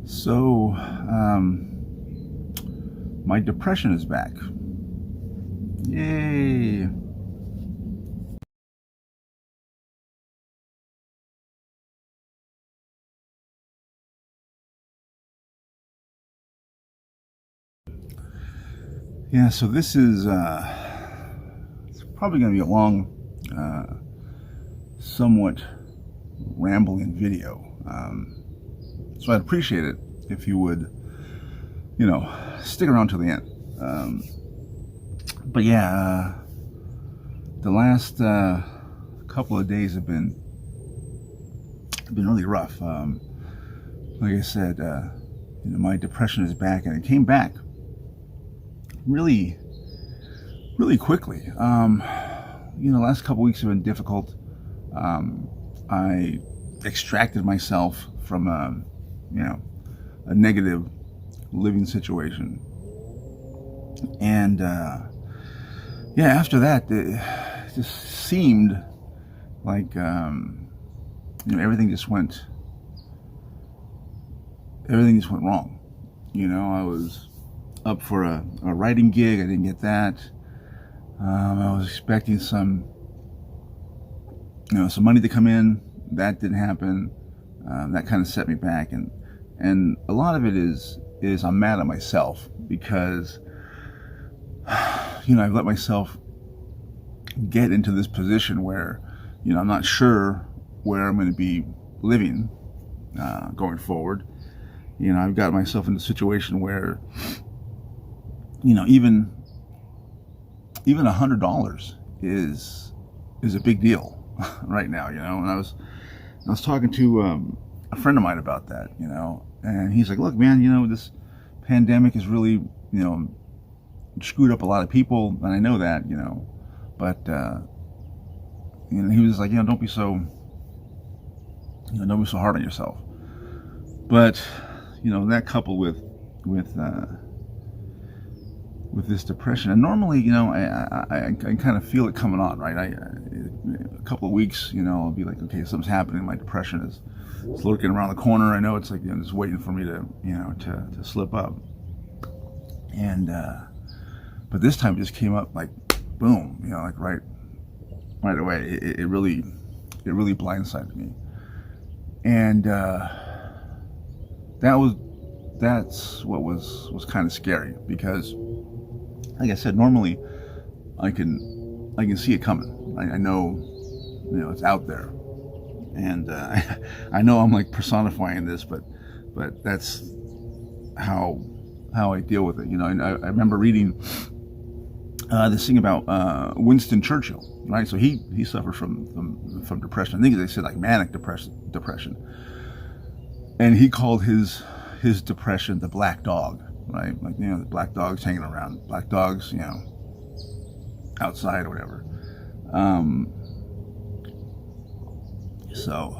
So, my depression is back. Yay! Yeah, so this is it's probably going to be a long, somewhat rambling video. So I'd appreciate it if you would, stick around till the end. But yeah, the last couple of days have been really rough. Like I said, my depression is back, and it came back really, really quickly. The last couple weeks have been difficult. I extracted myself from a negative living situation, and after that, it just seemed like everything just went wrong. I was up for a writing gig. I didn't get that. I was expecting some money to come in. That didn't happen. That kind of set me back, and a lot of it is I'm mad at myself because I've let myself get into this position where I'm not sure where I'm going to be living going forward. I've got myself in a situation where even $100 is a big deal right now. And I was talking to a friend of mine about that, and he's like, look, man, this pandemic has really screwed up a lot of people, and I know that, but he was like, don't be so hard on yourself. But that coupled with this depression, and normally I kind of feel it coming on, right? A couple of weeks, I'll be like, okay, something's happening. My depression is lurking around the corner. I know it's like just waiting for me to to slip up. And but this time it just came up like boom, like right away. It really blindsided me, and that's what was kind of scary, because like I said, normally I can see it coming. I know it's out there, and I know I'm like personifying this, but that's how I deal with it. And I remember reading this thing about Winston Churchill, right? So he suffered from depression. I think they said like manic depression, and he called his depression the black dog, right? Like the black dogs hanging around, black dogs, outside or whatever. So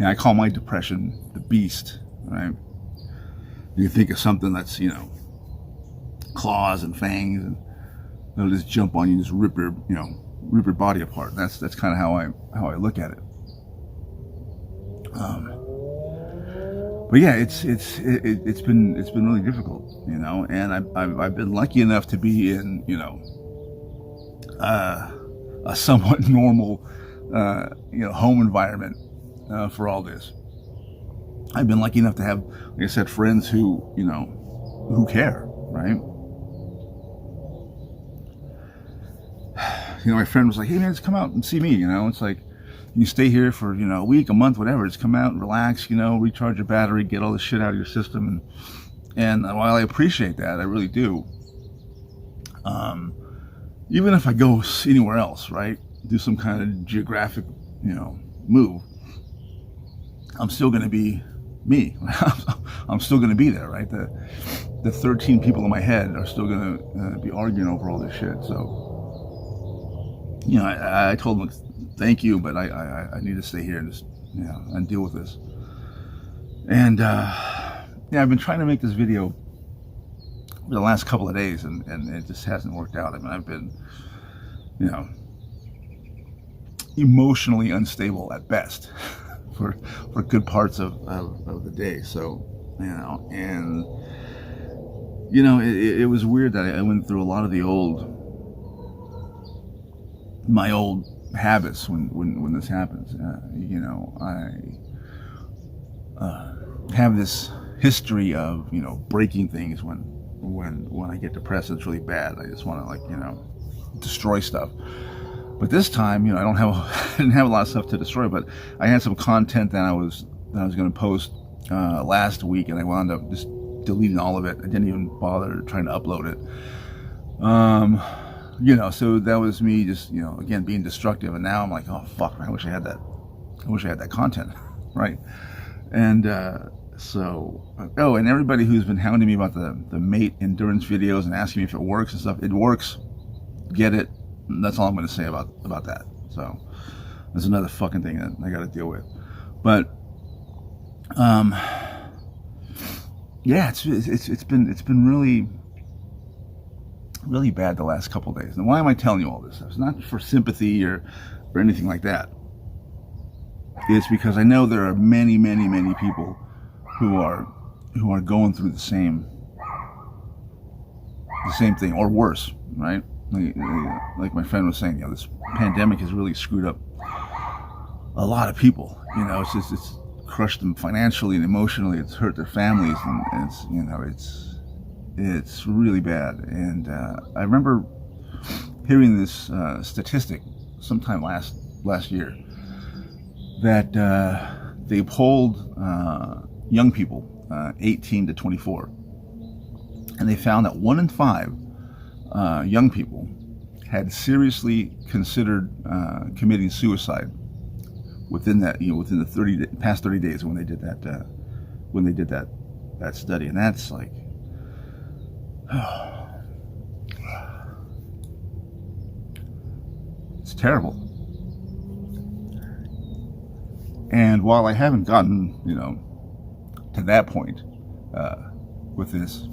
I call my depression the beast, right? You think of something that's claws and fangs, and they'll just jump on you and just rip your body apart. That's kind of how I look at it. But yeah, it's been really difficult, and I've been lucky enough to be in a somewhat normal home environment for all this. I've been lucky enough to have, like I said, friends who care, right? My friend was like, hey man, just come out and see me. It's like, you stay here for a week, a month, whatever. Just come out and relax, recharge your battery, get all the shit out of your system. And while I appreciate that, I really do. Even if I go anywhere else, right, do some kind of geographic, move, I'm still going to be me. I'm still going to be there, right? The 13 people in my head are still going to be arguing over all this shit. So, I told them, thank you, but I need to stay here and just and deal with this. And I've been trying to make this video for the last couple of days, and it just hasn't worked out. I mean, I've been emotionally unstable at best for good parts of the day. So and it was weird that I went through a lot of my old habits when this happens. I have this history of breaking things when I get depressed. It's really bad. I just want to destroy stuff. But this time, I didn't have a lot of stuff to destroy, but I had some content that I was going to post last week, and I wound up just deleting all of it. I didn't even bother trying to upload it. So that was me just, again, being destructive. And now I'm like, oh fuck, I wish I had that. I wish I had that content, right? And and everybody who's been hounding me about the mate endurance videos and asking me if it works and stuff, it works. Get it. That's all I'm going to say about that. So there's another fucking thing that I got to deal with. But yeah, it's been really bad the last couple of days. And why am I telling you all this stuff? It's not for sympathy or anything like that. It's because I know there are many people who are going through the same thing or worse, right? Like my friend was saying, this pandemic has really screwed up a lot of people. It's crushed them financially and emotionally. It's hurt their families, and it's really bad. And I remember hearing this statistic sometime last year that they polled young people, 18 to 24, and they found that 1 in 5 young people had seriously considered committing suicide within the past 30 days when they did that study. And that's like, it's terrible. And while I haven't gotten to that point with this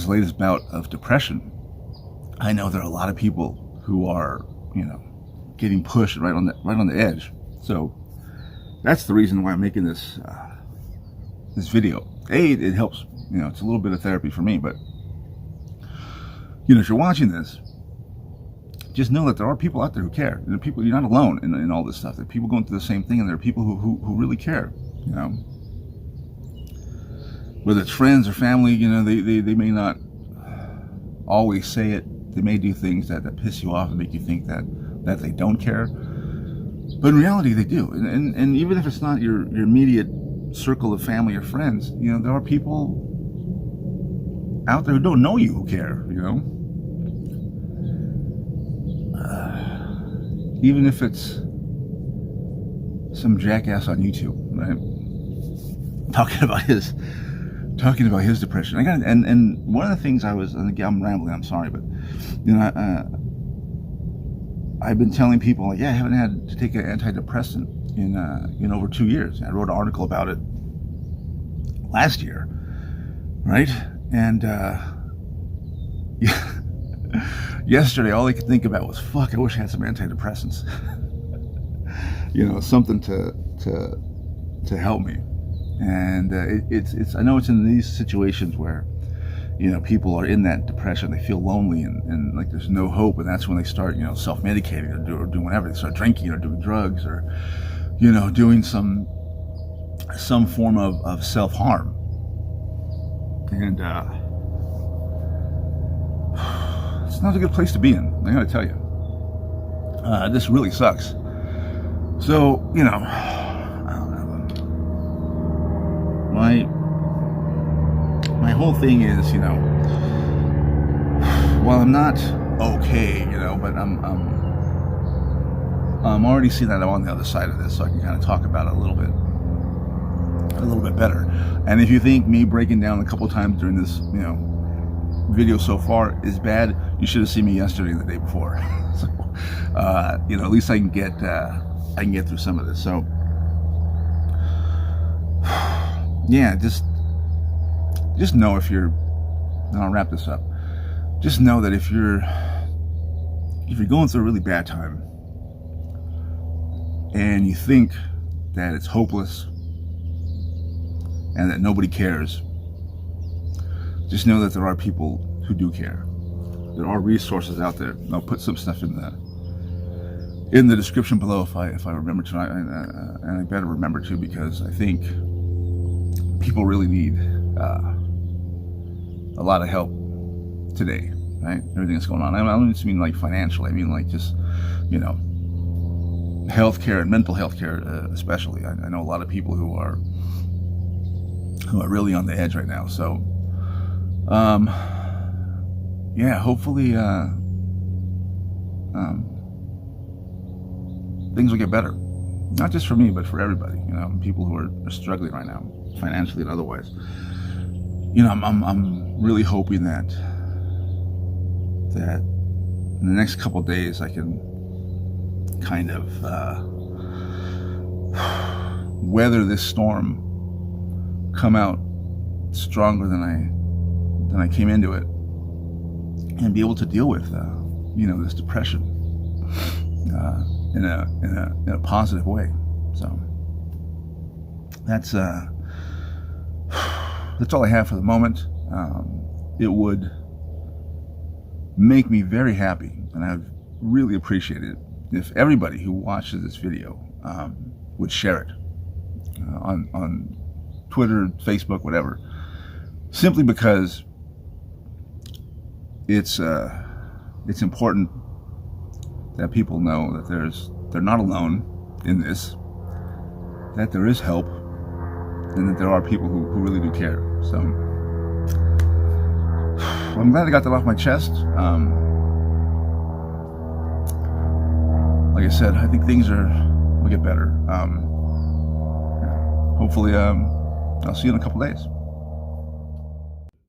latest bout of depression, I know there are a lot of people who are getting pushed right on the edge. So that's the reason why I'm making this video. It helps, it's a little bit of therapy for me, but if you're watching this, just know that there are people out there who care. You're not alone in all this stuff. There are people going through the same thing, and there are people who really care. Whether it's friends or family, they may not always say it. They may do things that piss you off and make you think that they don't care. But in reality, they do. And even if it's not your immediate circle of family or friends, there are people out there who don't know you who care, even if it's some jackass on YouTube, right? Talking about his depression. And one of the things and again, I'm rambling, I'm sorry, but I've been telling people, I haven't had to take an antidepressant in over 2 years. I wrote an article about it last year, right? And yesterday, all I could think about was, fuck, I wish I had some antidepressants. Something to help me. And it's I know it's in these situations where people are in that depression, they feel lonely and like there's no hope, and that's when they start self-medicating or doing whatever. They start drinking or doing drugs or doing some form of self-harm. And it's not a good place to be in, I gotta tell you. This really sucks. So I don't know. My whole thing is, while I'm not okay, but I'm already seeing that I'm on the other side of this, so I can kind of talk about it a little bit better. And if you think me breaking down a couple times during this, video so far is bad, you should have seen me yesterday and the day before. So, at least I can get through some of this. So, yeah, just know if you're, and I'll wrap this up. Just know that if you're going through a really bad time and you think that it's hopeless and that nobody cares, just know that there are people who do care. There are resources out there. I'll put some stuff in the description below if I remember to, and I better remember to, because I think people really need a lot of help today, right? Everything that's going on. I don't just mean like financial. I mean like just, you know, healthcare and mental health care, especially. I know a lot of people who are really on the edge right now. So, yeah, hopefully things will get better. Not just for me, but for everybody. You know, people who are struggling right now, financially and otherwise. You know, I'm really hoping that in the next couple of days I can kind of weather this storm, come out stronger than I came into it, and be able to deal with you know, this depression in a positive way. So that's all I have for the moment. It would make me very happy, and I'd really appreciate it if everybody who watches this video would share it on Twitter, Facebook, whatever, simply because it's important that people know that they're not alone in this, that there is help, and that there are people who really do care. So I'm glad I got that off my chest. Like I said, I think things will get better. Hopefully, I'll see you in a couple days.